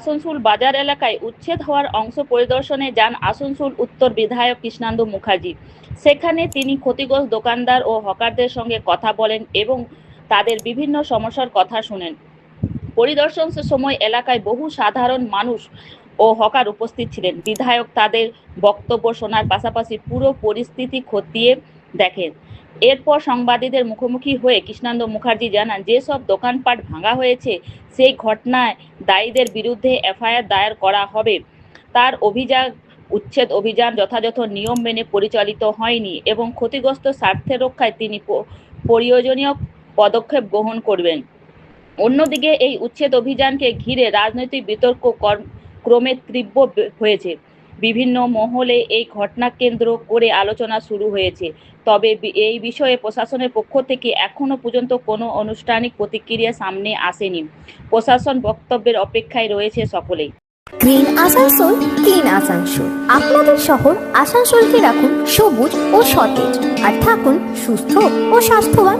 আসানসোল বাজার এলাকায় উচ্ছেদ হওয়ার অংশ পরিদর্শনে যান আসানসোল উত্তর বিধায়ক কৃষ্ণেন্দু মুখার্জি। সেখানে তিনি ক্ষতিগ্রস্ত দোকানদার ও হকারদের সঙ্গে কথা বলেন এবং তাদের বিভিন্ন সমস্যার কথা শুনেন। পরিদর্শনের সময় এলাকায় বহু সাধারণ মানুষ ও হকার উপস্থিত ছিলেন। বিধায়ক তাদের বক্তব্য শোনার পাশাপাশি পুরো পরিস্থিতি খতিয়ে দেখেন। এরপর সাংবাদিকদের মুখোমুখি হয়ে কৃষ্ণেন্দু মুখার্জি জানান, যেসব দোকানপাট ভাঙা হয়েছে সেই ঘটনায় দায়ীদের বিরুদ্ধে এফআইআর দায়ের করা হবে। তার অভিযোগ, উচ্ছেদ অভিযান যথাযথ নিয়ম মেনে পরিচালিত হয়নি এবং ক্ষতিগ্রস্ত স্বার্থের রক্ষায় তিনি প্রয়োজনীয় পদক্ষেপ গ্রহণ করবেন। অন্যদিকে এই উচ্ছেদ অভিযানকে ঘিরে রাজনৈতিক বিতর্ক ক্রমে তীব্র হয়েছে। বিভিন্ন মহলে এই ঘটনা কেন্দ্র করে আলোচনা শুরু হয়েছে। তবে এই বিষয়ে প্রশাসনের পক্ষ থেকে এখনো পর্যন্ত কোনো আনুষ্ঠানিক প্রতিক্রিয়া সামনে আসেনি। প্রশাসন বক্তব্যের অপেক্ষায় রয়েছে সকলেই। Green Asansol, clean Asansol. আপনাদের শহর আসানসোলকে রাখুন সবুজ ও সতেজ, আর থাকুন সুস্থ ও স্বাস্থ্যবান।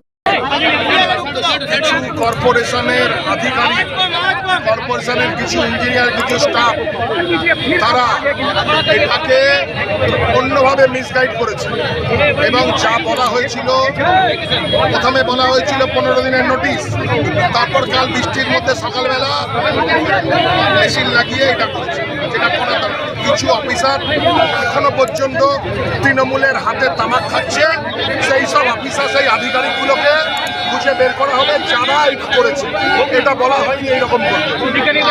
কর্পোরেশনের আধিকারিক, কর্পোরেশনের কিছু ইঞ্জিনিয়ার, কিছু স্টাফ, তারা এটাকে অন্যভাবে মিসগাইড করেছে এবং যা বলা হয়েছিল, প্রথমে বলা হয়েছিল 15 দিনের নোটিশ, তারপর কাল বৃষ্টির মধ্যে সকালবেলা মেশিন লাগিয়ে এটা করেছে, যেটা করা দরকার। কিছু অফিসার এখনো পর্যন্ত তৃণমূলের হাতে তামাক খাচ্ছে, সেই সব অফিসার, সেই আধিকারিকগুলোকে খুঁজে বের করা হবে যারা এটা করেছে। এটা বলা হয়নি এইরকম করতে।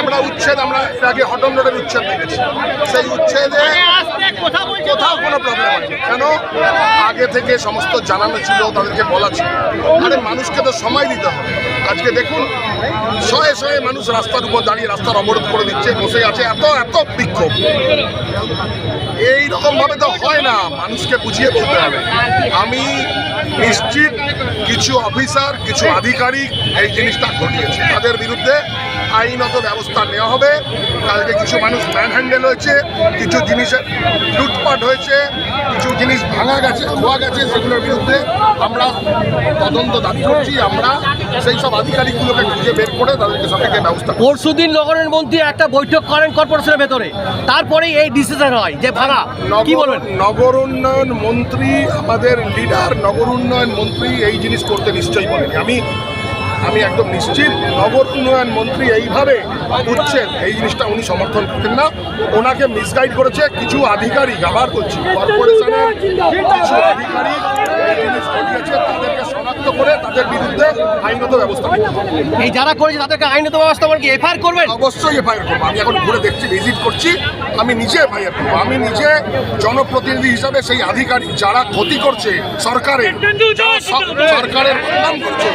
আমরা উচ্ছেদ, আমরা এর আগে হটন রোডের উচ্ছেদ দেখেছি, সেই উচ্ছেদে কোথাও কোনো প্রবলেম আছে কেন? আগে থেকে সমস্ত জানানো ছিল, তাদেরকে বলা ছিল। আরে মানুষকে তো সময় দিতে হবে। আজকে দেখুন শয়ে শয়ে মানুষ রাস্তার উপর দাঁড়িয়ে রাস্তার অবরোধ করে দিচ্ছে, বসে আছে, এত এত বিক্ষোভ। এইরকম ভাবে তো হয় না, মানুষকে বুঝিয়ে বলতে হবে। আমি নিশ্চিত কিছু অফিসার, কিছু আধিকারিক এই জিনিসটা ঘটিয়েছে, তাদের বিরুদ্ধে আইনত ব্যবস্থা নেওয়া হবে। কালকে কিছু মানুষ ম্যান হ্যান্ডেল হয়েছে, কিছু জিনিসের লুটপাট হয়েছে, কিছু জিনিস ভাঙা গেছে, খোয়া গেছে, সেগুলোর বিরুদ্ধে আমরা তদন্ত দাবি করছি। আমরা সেই সব আধিকারিকগুলোকে খুঁজে বের করে তাদেরকে সবাইকে ব্যবস্থা। পরশুদিন নগরের মন্ত্রী একটা বৈঠক করেন কর্পোরেশনের ভেতরে, তারপরেই এই ডিসিশন হয় যে ভাঙা। কি বলবেন? নগর উন্নয়ন মন্ত্রী, আমাদের লিডার নগর উন্নয়ন মন্ত্রী এই জিনিস করতে নিশ্চয়ই বলেনি। আমি একদম নিশ্চিত নগর উন্নয়ন মন্ত্রী এইভাবে উচ্ছেদ, এই জিনিসটা উনি সমর্থন করতেন না। ওনাকে মিসগাইড করেছে কিছু আধিকারিক, আবার বলছি কর্পোরেশনের কিছু আধিকারিক এই জিনিস ঘটিয়েছে, তাদেরকে শনাক্ত করে তাদের বিরুদ্ধে আইনত ব্যবস্থা নেবে। এই যারা করেছে তাদেরকে আইনত ব্যবস্থা কি এফআইআর করবেন? অবশ্যই এফআইআর করবো। আমি এখন ঘুরে দেখছি, ভিজিট করছি, আমি নিজে এফআইআর করবো। আমি নিজে জনপ্রতিনিধি হিসাবে সেই আধিকারিক যারা ক্ষতি করছে সরকারের, যারা সরকারের বদনাম করছে,